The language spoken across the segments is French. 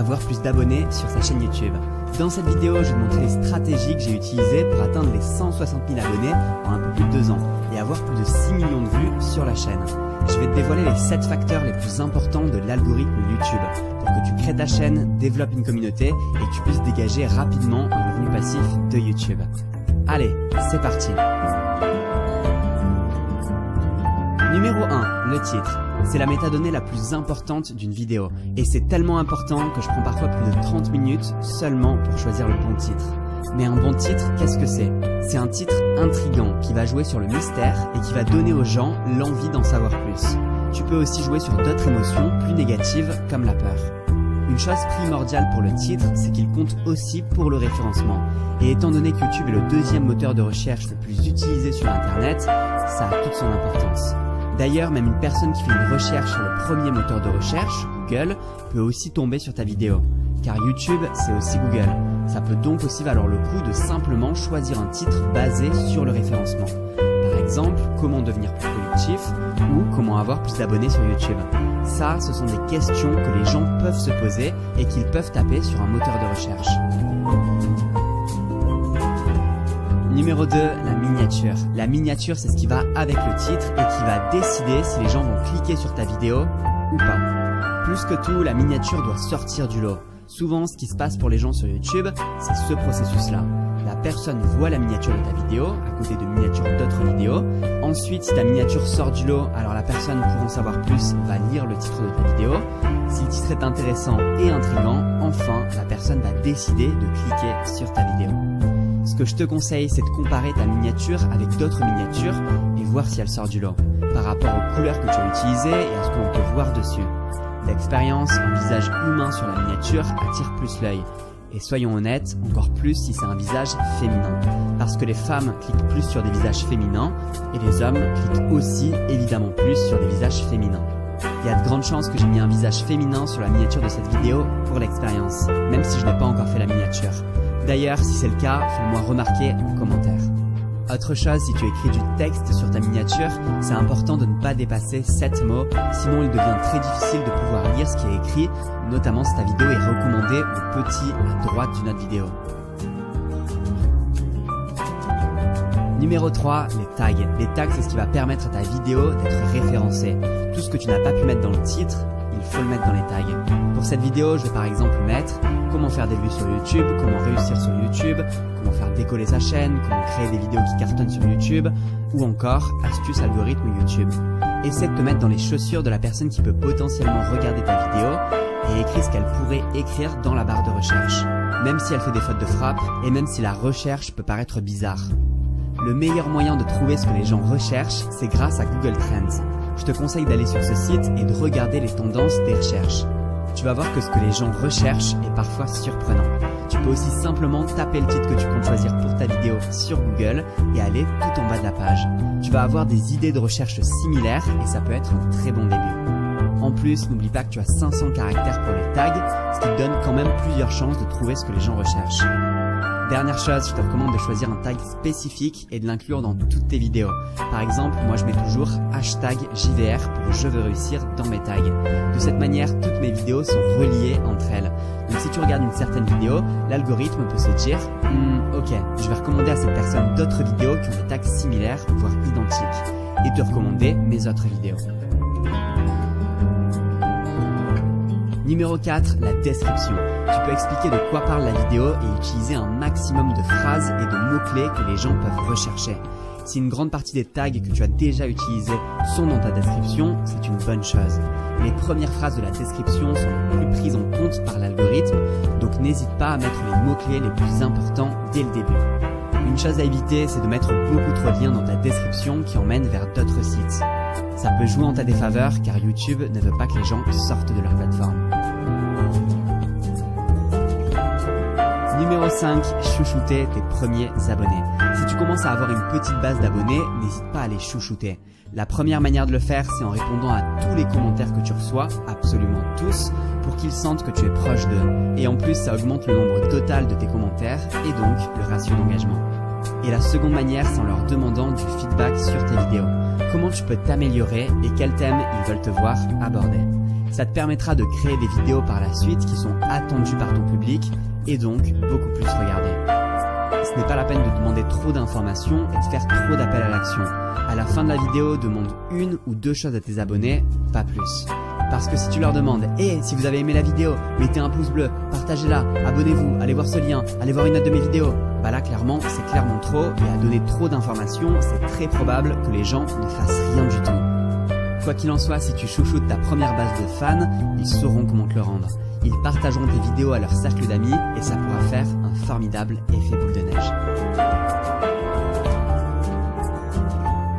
avoir plus d'abonnés sur sa chaîne YouTube. Dans cette vidéo, je vais te montrer les stratégies que j'ai utilisées pour atteindre les 160 000 abonnés en un peu plus de 2 ans et avoir plus de 6 millions de vues sur la chaîne. Je vais te dévoiler les 7 facteurs les plus importants de l'algorithme YouTube pour que tu crées ta chaîne, développes une communauté et que tu puisses dégager rapidement un revenu passif de YouTube. Allez, c'est parti! Numéro 1, le titre. C'est la métadonnée la plus importante d'une vidéo. Et c'est tellement important que je prends parfois plus de 30 minutes seulement pour choisir le bon titre. Mais un bon titre, qu'est-ce que c'est? C'est un titre intriguant qui va jouer sur le mystère et qui va donner aux gens l'envie d'en savoir plus. Tu peux aussi jouer sur d'autres émotions plus négatives comme la peur. Une chose primordiale pour le titre, c'est qu'il compte aussi pour le référencement. Et étant donné que YouTube est le deuxième moteur de recherche le plus utilisé sur Internet, ça a toute son importance. D'ailleurs, même une personne qui fait une recherche sur le premier moteur de recherche, Google, peut aussi tomber sur ta vidéo. Car YouTube, c'est aussi Google. Ça peut donc aussi valoir le coup de simplement choisir un titre basé sur le référencement. Par exemple, comment devenir plus productif ou comment avoir plus d'abonnés sur YouTube. Ça, ce sont des questions que les gens peuvent se poser et qu'ils peuvent taper sur un moteur de recherche. Numéro 2, la miniature. La miniature, c'est ce qui va avec le titre et qui va décider si les gens vont cliquer sur ta vidéo ou pas. Plus que tout, la miniature doit sortir du lot. Souvent, ce qui se passe pour les gens sur YouTube, c'est ce processus-là. La personne voit la miniature de ta vidéo, à côté de miniatures d'autres vidéos. Ensuite, si ta miniature sort du lot, alors la personne, pour en savoir plus, va lire le titre de ta vidéo. Si le titre est intéressant et intriguant, enfin, la personne va décider de cliquer sur ta vidéo. Ce que je te conseille, c'est de comparer ta miniature avec d'autres miniatures et voir si elle sort du lot, par rapport aux couleurs que tu as utilisées et à ce qu'on peut voir dessus. D'expérience, un visage humain sur la miniature attire plus l'œil. Et soyons honnêtes, encore plus si c'est un visage féminin. Parce que les femmes cliquent plus sur des visages féminins et les hommes cliquent aussi évidemment plus sur des visages féminins. Il y a de grandes chances que j'ai mis un visage féminin sur la miniature de cette vidéo pour l'expérience, même si je n'ai pas encore fait la miniature. D'ailleurs, si c'est le cas, fais-le-moi remarquer en commentaire. Autre chose, si tu écris du texte sur ta miniature, c'est important de ne pas dépasser 7 mots, sinon il devient très difficile de pouvoir lire ce qui est écrit, notamment si ta vidéo est recommandée au petit à droite d'une autre vidéo. Numéro 3, les tags. Les tags, c'est ce qui va permettre à ta vidéo d'être référencée. Tout ce que tu n'as pas pu mettre dans le titre, il faut le mettre dans les tags. Pour cette vidéo, je vais par exemple mettre comment faire des vues sur YouTube, comment réussir sur YouTube, comment faire décoller sa chaîne, comment créer des vidéos qui cartonnent sur YouTube, ou encore astuces algorithme YouTube. Essaie de te mettre dans les chaussures de la personne qui peut potentiellement regarder ta vidéo et écris ce qu'elle pourrait écrire dans la barre de recherche, même si elle fait des fautes de frappe et même si la recherche peut paraître bizarre. Le meilleur moyen de trouver ce que les gens recherchent, c'est grâce à Google Trends. Je te conseille d'aller sur ce site et de regarder les tendances des recherches. Tu vas voir que ce que les gens recherchent est parfois surprenant. Tu peux aussi simplement taper le titre que tu comptes choisir pour ta vidéo sur Google et aller tout en bas de la page. Tu vas avoir des idées de recherche similaires et ça peut être un très bon début. En plus, n'oublie pas que tu as 500 caractères pour les tags, ce qui te donne quand même plusieurs chances de trouver ce que les gens recherchent. Dernière chose, je te recommande de choisir un tag spécifique et de l'inclure dans toutes tes vidéos. Par exemple, moi je mets toujours hashtag JVR pour je veux réussir dans mes tags. De cette manière, toutes mes vidéos sont reliées entre elles. Donc si tu regardes une certaine vidéo, l'algorithme peut se dire ok, je vais recommander à cette personne d'autres vidéos qui ont des tags similaires, voire identiques, et te recommander mes autres vidéos. Numéro 4, la description. Tu peux expliquer de quoi parle la vidéo et utiliser un maximum de phrases et de mots-clés que les gens peuvent rechercher. Si une grande partie des tags que tu as déjà utilisés sont dans ta description, c'est une bonne chose. Les premières phrases de la description sont les plus prises en compte par l'algorithme, donc n'hésite pas à mettre les mots-clés les plus importants dès le début. Une chose à éviter, c'est de mettre beaucoup trop de liens dans ta description qui emmènent vers d'autres sites. Ça peut jouer en ta défaveur car YouTube ne veut pas que les gens sortent de leur plateforme. Numéro 5, chouchouter tes premiers abonnés. Si tu commences à avoir une petite base d'abonnés, n'hésite pas à les chouchouter. La première manière de le faire, c'est en répondant à tous les commentaires que tu reçois, absolument tous, pour qu'ils sentent que tu es proche d'eux. Et en plus, ça augmente le nombre total de tes commentaires et donc le ratio d'engagement. Et la seconde manière, c'est en leur demandant du feedback sur tes vidéos. Comment tu peux t'améliorer et quels thèmes ils veulent te voir aborder. Ça te permettra de créer des vidéos par la suite qui sont attendues par ton public et donc beaucoup plus regardées. Ce n'est pas la peine de demander trop d'informations et de faire trop d'appels à l'action. À la fin de la vidéo, demande 1 ou 2 choses à tes abonnés, pas plus. Parce que si tu leur demandes « Hey, si vous avez aimé la vidéo, mettez un pouce bleu, partagez-la, abonnez-vous, allez voir ce lien, allez voir une autre de mes vidéos », bah là clairement, c'est clairement trop et à donner trop d'informations, c'est très probable que les gens ne fassent rien du tout. Quoi qu'il en soit, si tu chouchoutes ta première base de fans, ils sauront comment te le rendre. Ils partageront tes vidéos à leur cercle d'amis et ça pourra faire un formidable effet boule de neige.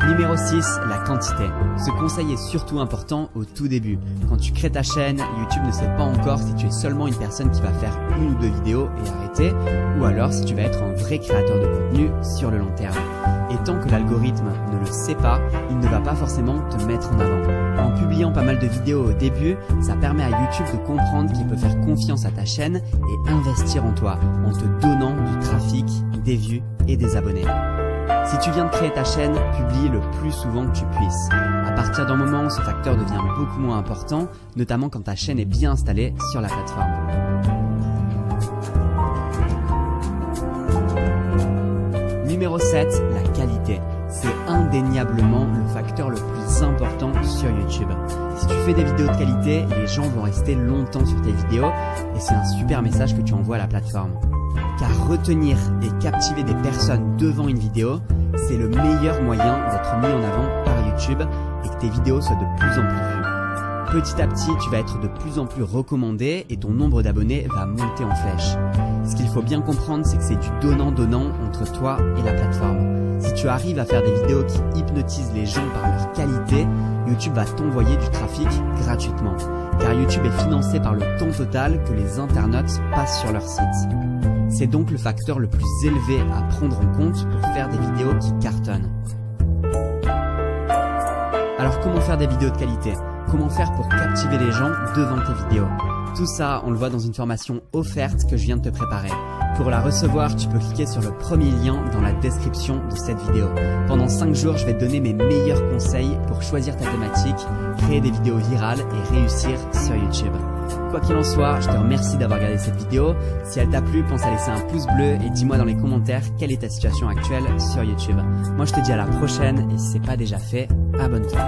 Numéro 6, la quantité. Ce conseil est surtout important au tout début. Quand tu crées ta chaîne, YouTube ne sait pas encore si tu es seulement une personne qui va faire 1 ou 2 vidéos et arrêter, ou alors si tu vas être un vrai créateur de contenu sur le long terme. Et tant que l'algorithme ne le sait pas, il ne va pas forcément te mettre en avant. En publiant pas mal de vidéos au début, ça permet à YouTube de comprendre qu'il peut faire confiance à ta chaîne et investir en toi, en te donnant du trafic, des vues et des abonnés. Si tu viens de créer ta chaîne, publie le plus souvent que tu puisses. À partir d'un moment, ce facteur devient beaucoup moins important, notamment quand ta chaîne est bien installée sur la plateforme. Numéro 7, la qualité. C'est indéniablement le facteur le plus important sur YouTube. Si tu fais des vidéos de qualité, les gens vont rester longtemps sur tes vidéos et c'est un super message que tu envoies à la plateforme. Car retenir et captiver des personnes devant une vidéo, c'est le meilleur moyen d'être mis en avant par YouTube et que tes vidéos soient de plus en plus vues. Petit à petit, tu vas être de plus en plus recommandé et ton nombre d'abonnés va monter en flèche. Ce qu'il faut bien comprendre, c'est que c'est du donnant-donnant entre toi et la plateforme. Si tu arrives à faire des vidéos qui hypnotisent les gens par leur qualité, YouTube va t'envoyer du trafic gratuitement. Car YouTube est financé par le temps total que les internautes passent sur leur site. C'est donc le facteur le plus élevé à prendre en compte pour faire des vidéos qui cartonnent. Alors comment faire des vidéos de qualité? Comment faire pour captiver les gens devant tes vidéos? Tout ça, on le voit dans une formation offerte que je viens de te préparer. Pour la recevoir, tu peux cliquer sur le premier lien dans la description de cette vidéo. Pendant 5 jours, je vais te donner mes meilleurs conseils pour choisir ta thématique, créer des vidéos virales et réussir sur YouTube. Quoi qu'il en soit, je te remercie d'avoir regardé cette vidéo. Si elle t'a plu, pense à laisser un pouce bleu et dis-moi dans les commentaires quelle est ta situation actuelle sur YouTube. Moi, je te dis à la prochaine et si ce n'est pas déjà fait, abonne-toi.